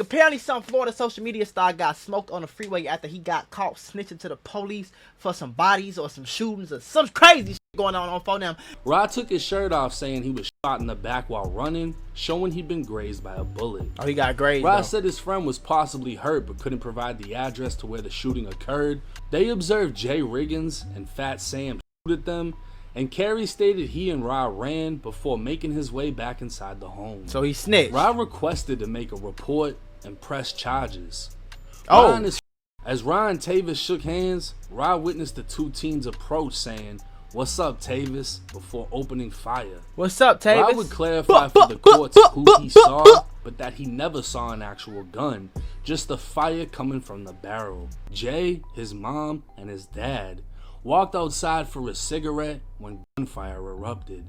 Apparently, some Florida social media star got smoked on the freeway after he got caught snitching to the police for some bodies or some shootings or some crazy shit going on phone them. Rod took his shirt off saying he was shot in the back while running, showing he'd been grazed by a bullet. Oh, he got grazed. Rod said his friend was possibly hurt but couldn't provide the address to where the shooting occurred. They observed Jay Riggins and Fat Sam shoot at them, and Carey stated he and Rod ran before making his way back inside the home. So he snitched. Rod requested to make a report and press charges. Oh. As Ryan and Tavis shook hands, Rod witnessed the two teens approach saying, "What's up, Tavis?" before opening fire. What's up, Tavis? Rod would clarify for the courts who he saw, but that he never saw an actual gun, just the fire coming from the barrel. Jay, his mom, and his dad walked outside for a cigarette when gunfire erupted.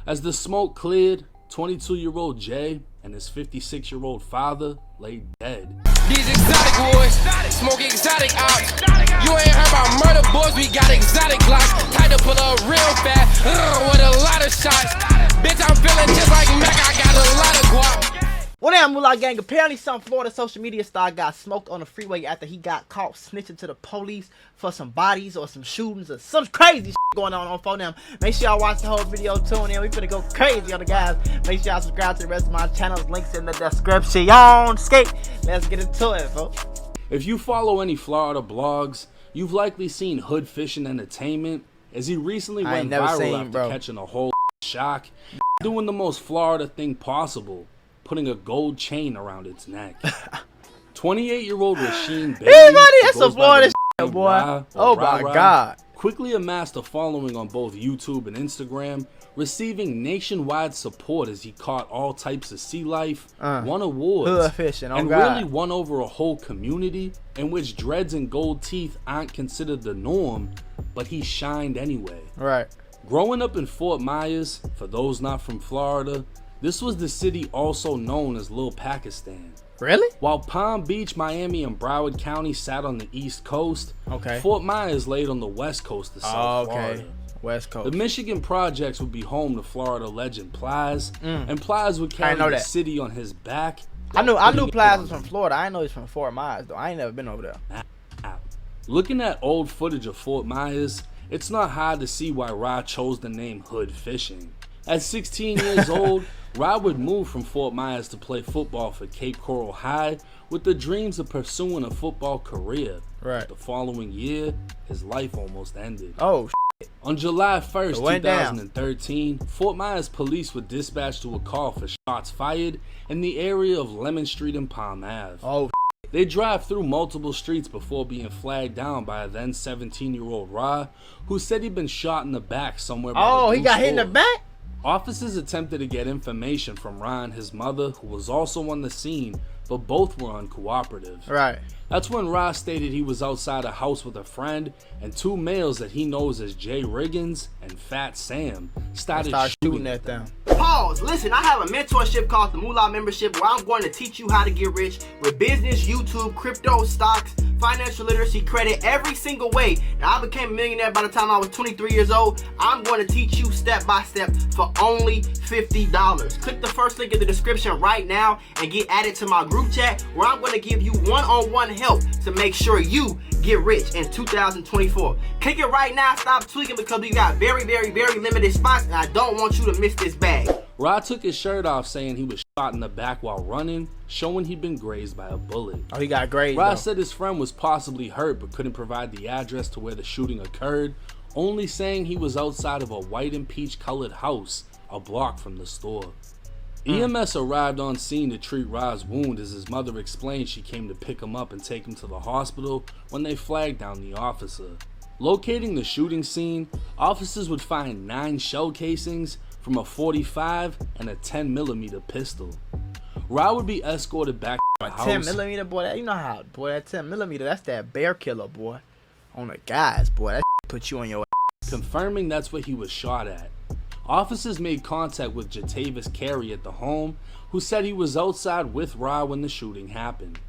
As the smoke cleared, 22-year-old Jay and his 56-year-old father lay dead. These exotic boys, smoke exotic ops. You ain't heard about murder boys, we got exotic glocks. Tied to pull up real fast, with a lot of shots. Bitch, I'm feeling just like Mac, I got a lot of guap. Well, damn, Mula gang. Apparently, some Florida social media star got smoked on the freeway after he got caught snitching to the police for some bodies or some shootings or some crazy shit going on phone them. Make sure y'all watch the whole video, tune in. We finna go crazy on the guys. Make sure y'all subscribe to the rest of my channels. Links in the description. Skate. Let's get into it, folks. If you follow any Florida blogs, you've likely seen Hood Fishing Entertainment, as he recently went viral after catching a whole shark, doing the most Florida thing possible, putting a gold chain around its neck. 28-year-old Rasheen Bailey, that's some Florida shit, boy. Oh my God. Quickly amassed a following on both YouTube and Instagram, receiving nationwide support as he caught all types of sea life, won awards, and really won over a whole community in which dreads and gold teeth aren't considered the norm, but he shined anyway. Right. Growing up in Fort Myers, for those not from Florida, this was the city also known as Little Pakistan. Really? While Palm Beach, Miami, and Broward County sat on the East Coast, Fort Myers laid on the West Coast of South Florida. West Coast. The Michigan projects would be home to Florida legend Plies, and Plies would carry the city on his back. I knew Plies was from Florida. I know he's from Fort Myers, though. I ain't never been over there. Looking at old footage of Fort Myers, it's not hard to see why Rod chose the name Hood Fishing. At 16 years old, Rod would move from Fort Myers to play football for Cape Coral High with the dreams of pursuing a football career. Right. The following year, his life almost ended. Oh, shit. On July 1st, 2013, Fort Myers police were dispatched to a call for shots fired in the area of Lemon Street and Palm Ave. Oh, shit. They drive through multiple streets before being flagged down by a then 17-year-old Rod, who said he'd been shot in the back somewhere by the he got hit in the back? Officers attempted to get information from Ryan, his mother, who was also on the scene, but both were uncooperative. Right. That's when Ross stated he was outside a house with a friend, and two males that he knows as Jay Riggins and Fat Sam started shooting at them. Pause. Listen, I have a mentorship called the Mula membership where I'm going to teach you how to get rich with business, YouTube, crypto, stocks, financial literacy, credit, every single way. Now, I became a millionaire by the time I was 23 years old. I'm going to teach you step by step for only $50. Click the first link in the description right now and get added to my group chat where I'm going to give you one-on-one help to make sure you get rich in 2024. Click it right now. Stop tweaking because we got very, very, very limited spots and I don't want you to miss this bag. Rod took his shirt off saying he was shot in the back while running, showing he'd been grazed by a bullet. Oh, he got grazed. Rod said his friend was possibly hurt but couldn't provide the address to where the shooting occurred, only saying he was outside of a white and peach colored house a block from the store. EMS arrived on scene to treat Rod's wound as his mother explained she came to pick him up and take him to the hospital when they flagged down the officer. Locating the shooting scene, officers would find 9 shell casings from a .45 and a 10mm pistol. Rod would be escorted back to the house. 10mm, boy, that, you know how, boy, that 10mm, that's that bear killer, boy. On the guys, boy, that put you on your ass. Confirming that's what he was shot at. Officers made contact with Jatavis Carey at the home, who said he was outside with Rod when the shooting happened.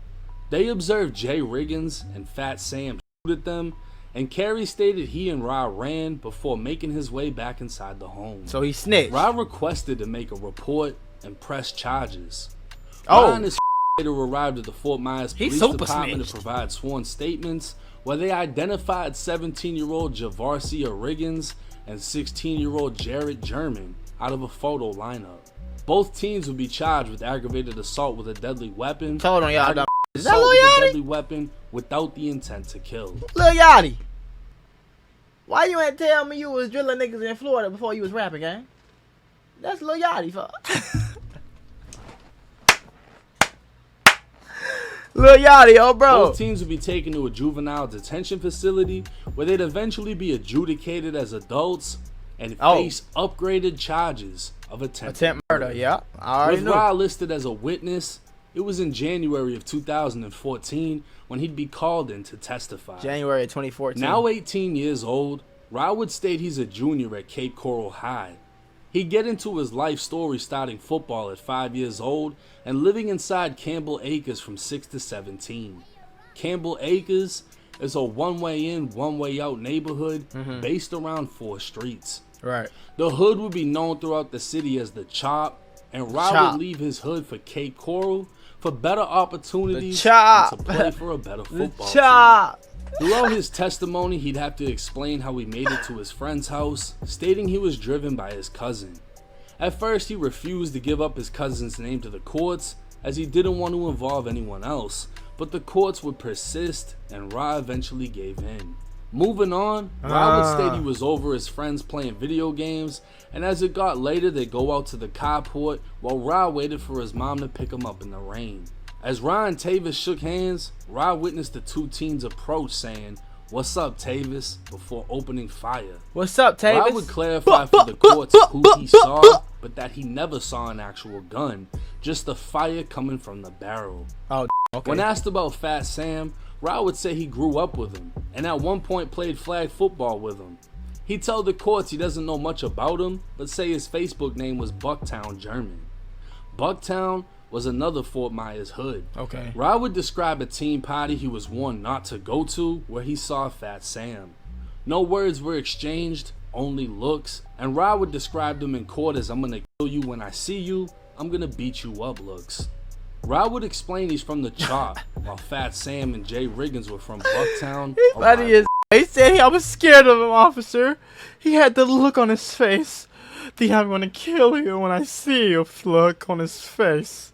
They observed Jay Riggins and Fat Sam shoot at them, and Carey stated he and Rod ran before making his way back inside the home. So he snitched. Rod requested to make a report and press charges. Oh, Rod and his later arrived at the Fort Myers He Police super Department snitched. to provide sworn statements where they identified 17-year-old Javarcia Riggins and 16-year-old Jared German out of a photo lineup. Both teens would be charged with aggravated assault with a deadly weapon. Told on y'all. Is that Assault Lil with a Yachty? deadly weapon without the intent to kill. Lil Yachty. Why you ain't tell me you was drilling niggas in Florida before you was rapping, gang? That's Lil Yachty, fuck. Lil Yachty, oh bro. Both teens would be taken to a juvenile detention facility where they'd eventually be adjudicated as adults and face upgraded charges of attempted murder, yeah. I already With knew. Ra listed as a witness, it was in January of 2014 when he'd be called in to testify. January of 2014. Now 18 years old, Ra would state he's a junior at Cape Coral High. He'd get into his life story starting football at 5 years old and living inside Campbell Acres from 6 to 17. Campbell Acres is a one-way in, one-way out neighborhood based around 4 streets. Right. The hood would be known throughout the city as the Chop, and Ra would leave his hood for Cape Coral for better opportunities and to play for a better football team. Throughout his testimony, he'd have to explain how he made it to his friend's house, stating he was driven by his cousin. At first, he refused to give up his cousin's name to the courts, as he didn't want to involve anyone else, but the courts would persist, and Ra eventually gave in. Moving on, Ra would state he was over his friends playing video games, and as it got later, they'd go out to the carport while Ra waited for his mom to pick him up in the rain. As Ra and Tavis shook hands, Ra witnessed the 2 teens approach saying, "What's up, Tavis?" before opening fire. What's up, Tavis? Ra would clarify for the courts who he saw, but that he never saw an actual gun, just the fire coming from the barrel. Oh, okay. When asked about Fat Sam, Ra would say he grew up with him, and at one point played flag football with him. He'd tell the courts he doesn't know much about him, but say his Facebook name was Bucktown German. Bucktown was another Fort Myers hood. Okay. Ra would describe a team party he was warned not to go to where he saw Fat Sam. No words were exchanged, only looks, and Ra would describe them in court as "I'm gonna kill you when I see you, I'm gonna beat you up" looks. Ra would explain he's from the Chop, while Fat Sam and Jay Riggins were from Bucktown. Funny as he said I was scared of him, officer. He had the look on his face. The "I'm gonna kill you when I see you" look on his face.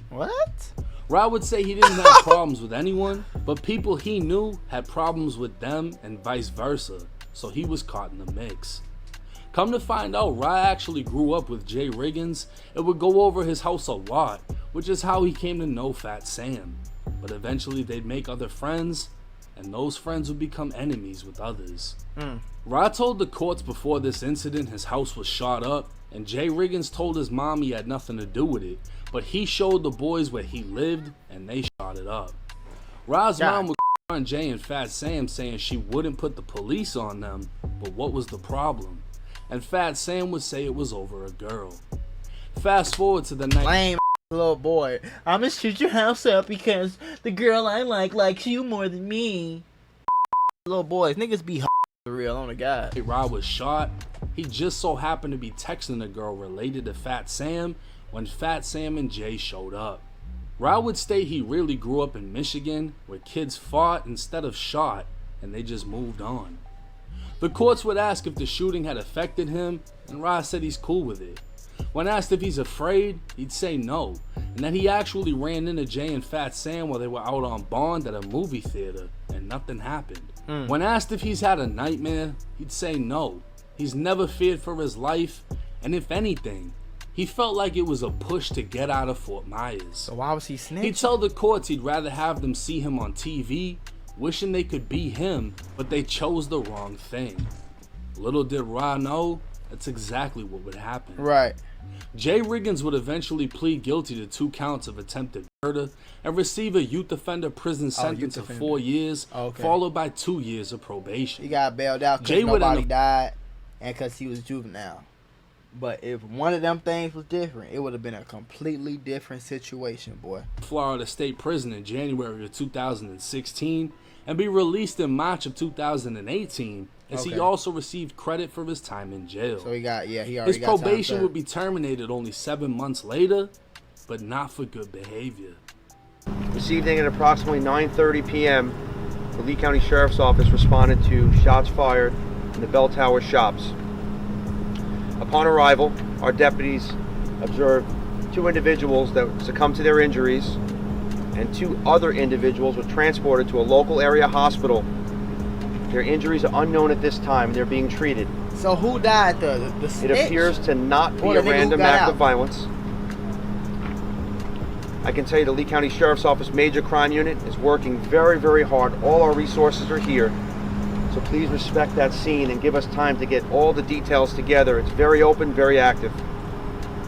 What? Ra would say he didn't have problems with anyone, but people he knew had problems with them and vice versa, so he was caught in the mix. Come to find out, Ra actually grew up with Jay Riggins and would go over his house a lot, which is how he came to know Fat Sam. But eventually they'd make other friends, and those friends would become enemies with others. Ra told the courts before this incident his house was shot up, and Jay Riggins told his mom he had nothing to do with it, but he showed the boys where he lived, and they shot it up. Ra's mom would on Jay and Fat Sam saying she wouldn't put the police on them, but what was the problem? And Fat Sam would say it was over a girl. Fast forward to the night. Lame little boy. I'm gonna shoot your house up because the girl I like likes you more than me. Little boys, niggas be for real, on the guy. Ra was shot. He just so happened to be texting a girl related to Fat Sam when Fat Sam and Jay showed up. Ra would state he really grew up in Michigan where kids fought instead of shot, and they just moved on. The courts would ask if the shooting had affected him, and Ra said he's cool with it. When asked if he's afraid, he'd say no, and that he actually ran into Jay and Fat Sam while they were out on bond at a movie theater, and nothing happened. When asked if he's had a nightmare, he'd say no. He's never feared for his life, and if anything, he felt like it was a push to get out of Fort Myers. So why was he snitching? He'd tell the courts he'd rather have them see him on TV, wishing they could be him, but they chose the wrong thing. Little did Ra know, that's exactly what would happen. Right. Jay Riggins would eventually plead guilty to 2 counts of attempted murder and receive a youth offender prison sentence of 4 years, followed by 2 years of probation. He got bailed out because nobody died and because he was juvenile. But if one of them things was different, it would have been a completely different situation, boy. Florida State Prison in January of 2016 and be released in March of 2018 as he also received credit for his time in jail. So he got, he already his got probation would be terminated only 7 months later, but not for good behavior. This evening at approximately 9:30 p.m., the Lee County Sheriff's Office responded to shots fired in the Bell Tower shops. Upon arrival, our deputies observed 2 individuals that succumbed to their injuries, and 2 other individuals were transported to a local area hospital. Their injuries are unknown at this time. They're being treated. So who died? The It snitch? appears to not be Or a the nigga who random got act out? of violence. I can tell you the Lee County Sheriff's Office Major Crime Unit is working very, very hard. All our resources are here. So please respect that scene and give us time to get all the details together. It's very open, very active.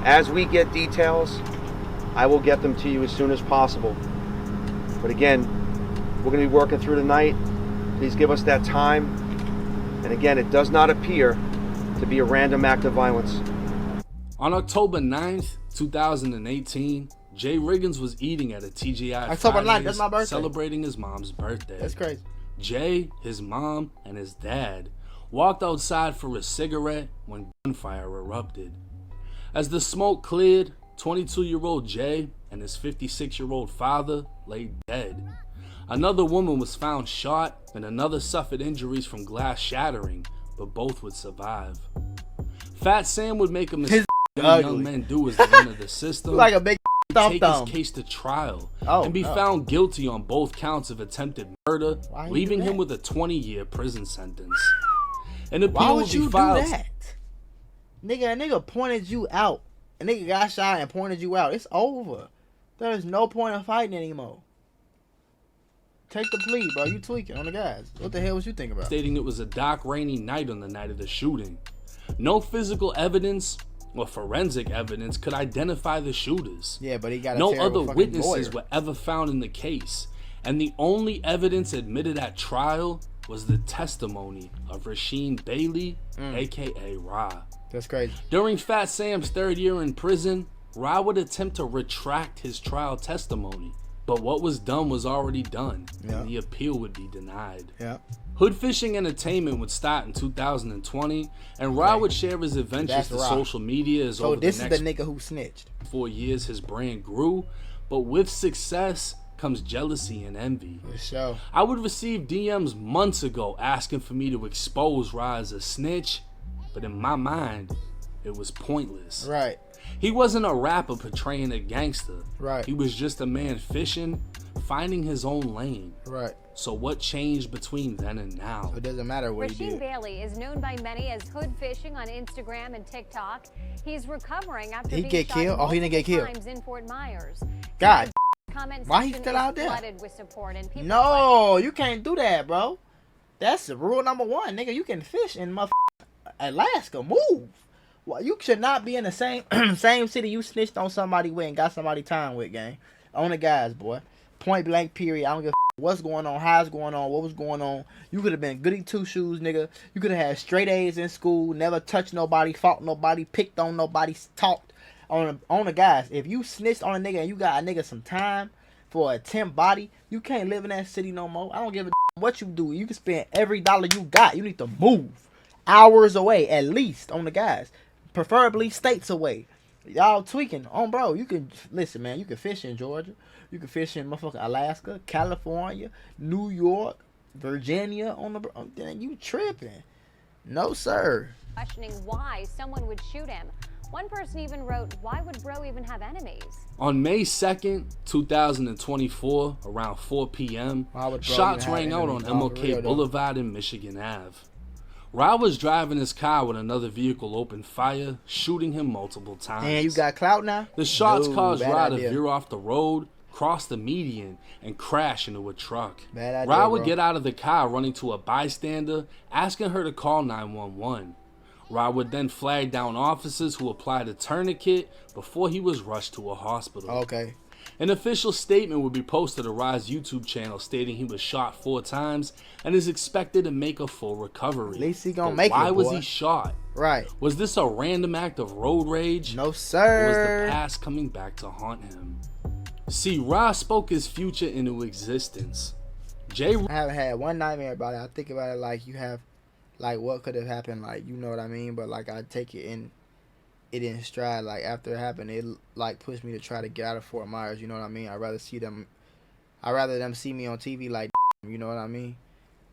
As we get details, I will get them to you as soon as possible. But again, we're going to be working through the night. Please give us that time. And again, it does not appear to be a random act of violence. On October 9th, 2018, Jay Riggins was eating at a TGI October 9th, Fridays, that's my birthday. celebrating his mom's birthday. That's crazy. Jay, his mom, and his dad walked outside for a cigarette when gunfire erupted. As the smoke cleared, 22-year-old Jay and his 56-year-old father lay dead. Another woman was found shot, and another suffered injuries from glass shattering, but both would survive. Fat Sam would make a mistake young men do as they enter the system. Like a big Take his case to trial and be no. found guilty on both counts of attempted murder, Why you leaving do him that? with a 20-year prison sentence. An Why appeal would would you be do filed. that? Nigga, a nigga pointed you out. A nigga got shot and pointed you out. It's over. There is no point in fighting anymore. Take the plea, bro. You tweaking on the guys. What the hell was you thinking about? Stating it was a dark, rainy night on the night of the shooting. No physical evidence or forensic evidence could identify the shooters. Yeah, but he got a No terrible other fucking witnesses lawyer. were ever found in the case, and the only evidence admitted at trial was the testimony of Rasheen Bailey, aka Ra. That's crazy. During Fat Sam's 3rd year in prison, Ra would attempt to retract his trial testimony, but what was done was already done, Yeah. and the appeal would be denied. Yeah. Hood Fishing Entertainment would start in 2020, and Ra would share his adventures That's to Ra. social media as So over this the is next the nigga who snitched. 4 years his brand grew, but with success comes jealousy and envy. For sure. I would receive DMs months ago asking for me to expose Ra as a snitch, but in my mind, it was pointless. Right. He wasn't a rapper portraying a gangster. Right. He was just a man fishing, finding his own lane. Right. So what changed between then and now? It doesn't matter what he Rasheen did. Bailey is known by many as Hood Fishing on Instagram and TikTok. He's recovering after He being get shot killed? Oh, he didn't get multiple killed. times in Fort Myers. God. Comment Why he section still is out there? flooded with support and people No, you can't do that, bro. That's rule number 1, nigga. You can fish in Alaska. Move. Well, you should not be in the same same city you snitched on somebody with and got somebody time with, gang. On the guys, boy. Point blank, period. I don't give a what's going on, how it's going on, what was going on. You could have been goody two shoes, nigga. You could have had straight A's in school, never touched nobody, fought nobody, picked on nobody, talked on the guys. If you snitched on a nigga and you got a nigga some time for a temp body, you can't live in that city no more. I don't give a what you do. You can spend every dollar you got. You need to move hours away at least on the guys. Preferably states away. Y'all tweaking on, bro. You can listen, man. You can fish in Georgia. You can fish in motherfucking Alaska, California, New York, Virginia. Then you tripping? No, sir. questioning why someone would shoot him. One person even wrote, "Why would bro even have enemies?" On May 2nd, 2024, around 4 p.m., Why would bro shots even have rang out on enemies? Oh, for MLK real, though. Boulevard and Michigan Ave. Ra was driving his car when another vehicle opened fire, shooting him multiple times. And you got clout now? The shots No, caused bad Ra to idea. veer off the road, cross the median, and crash into a truck. Bad idea, Ra would bro. get out of the car running to a bystander, asking her to call 911. Ra would then flag down officers who applied a tourniquet before he was rushed to a hospital. Okay. An official statement would be posted to Ra's YouTube channel stating he was shot 4 times and is expected to make a full recovery. At least he gonna But make it, why was boy. he shot? Right. Was this a random act of road rage? No, Or was sir. the past coming back to haunt him? See, Ra spoke his future into existence. Jay I haven't had one nightmare about it. I think about it like you have, like what could have happened, like you know what I mean. But like I take it in it in stride. Like after it happened, it like pushed me to try to get out of Fort Myers. You know what I mean? I'd rather them see me on TV like, you know what I mean?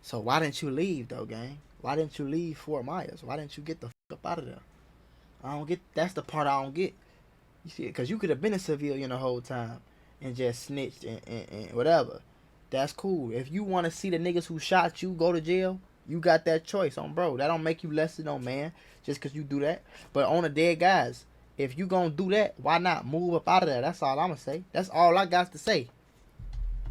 So why didn't you leave though, gang? Why didn't you leave Fort Myers? Why didn't you get the fuck up out of there? I don't get. That's the part I don't get. You see, because you could have been a civilian the whole time and just snitched and whatever. That's cool. If you want to see the niggas who shot you go to jail, you got that choice on, bro. That don't make you less than no man just because you do that. But on the dead guys, if you gonna do that, why not move up out of there? That's all I'm gonna say. That's all I got to say.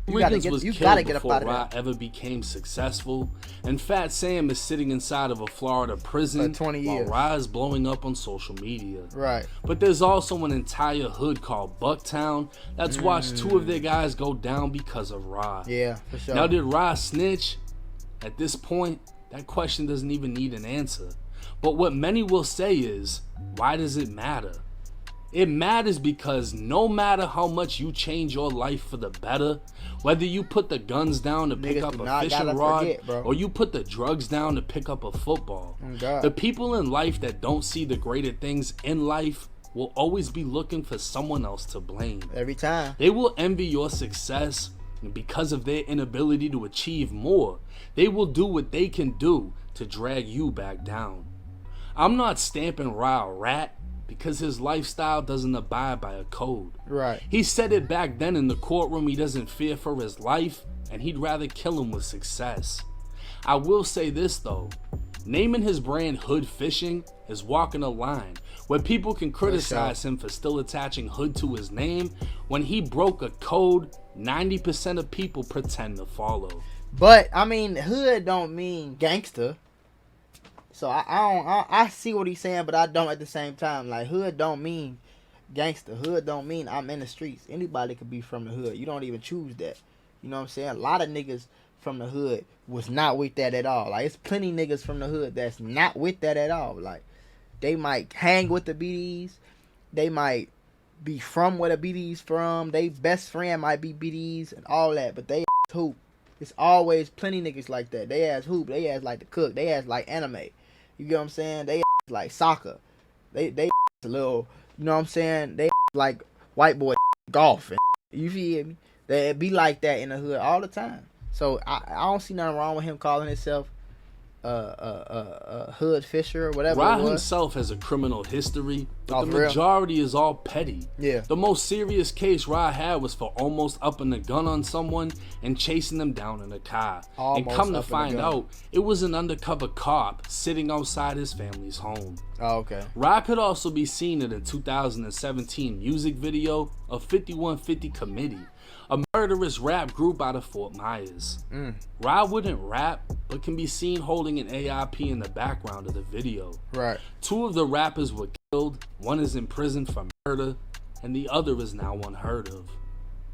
Wiggins was killed before Ra ever became successful, and Fat Sam is sitting inside of a Florida prison for 20 years. While Ra is blowing up on social media. Right. But there's also an entire hood called Bucktown that's watched 2 of their guys go down because of Ra. Yeah, for sure. Now, did Ra snitch? At this point, that question doesn't even need an answer. But what many will say is, why does it matter? It matters because no matter how much you change your life for the better, whether you put the guns down to pick up a fishing rod or you put the drugs down to pick up a football, the people in life that don't see the greater things in life will always be looking for someone else to blame. Every time. They will envy your success, and because of their inability to achieve more, they will do what they can do to drag you back down. I'm not stamping Ra a rat, because his lifestyle doesn't abide by a code. Right. He said it back then in the courtroom. He doesn't fear for his life, and he'd rather kill him with success. I will say this though, naming his brand Hood Fishing is walking a line where people can criticize him for still attaching hood to his name when he broke a code 90% of people pretend to follow. But I mean, hood don't mean gangster. So I see what he's saying, but I don't at the same time. Like, hood don't mean gangster. Hood don't mean I'm in the streets. Anybody could be from the hood. You don't even choose that. You know what I'm saying? A lot of niggas from the hood was not with that at all. Like, it's plenty niggas from the hood that's not with that at all. Like, they might hang with the BDs. They might be from where the BDs from. They best friend might be BDs and all that, but they hoop. It's always plenty niggas like that. They ass hoop. They ass like to cook. They ass like anime. You get what I'm saying? They like soccer. They a little, you know what I'm saying? They like white boy golf. And, you feel me? They be like that in the hood all the time. So I don't see nothing wrong with him calling himself Hood Fisher or whatever. Ra himself has a criminal history, but the majority is all petty. Yeah. The most serious case Ra had was for almost upping the gun on someone and chasing them down in a car. And come to find out, it was an undercover cop sitting outside his family's home. Oh, okay. Ra could also be seen in a 2017 music video of 5150 Committee, a murderous rap group out of Fort Myers. Ra wouldn't rap, but can be seen holding an AIP in the background of the video. Right. 2 of the rappers were killed, one is in prison for murder, and the other is now unheard of.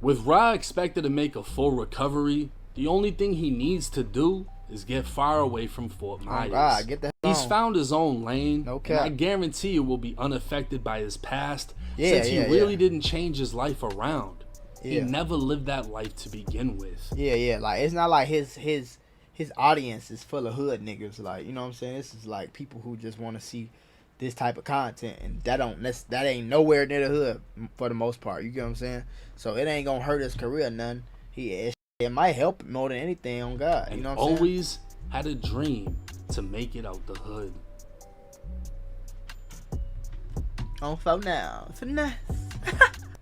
With Ra expected to make a full recovery, the only thing he needs to do is get far away from Fort Myers. Get the He's found his own lane, okay. And I guarantee it will be unaffected by his past, since he really didn't change his life around. He never lived that life to begin with. Yeah. Like, it's not like his audience is full of hood niggas. Like, you know what I'm saying? This is like people who just want to see this type of content, and that ain't nowhere near the hood for the most part. You get what I'm saying? So it ain't gonna hurt his career none. It might help more than anything, on God. And you know what I'm saying? Always had a dream to make it out the hood. On phone now, finesse.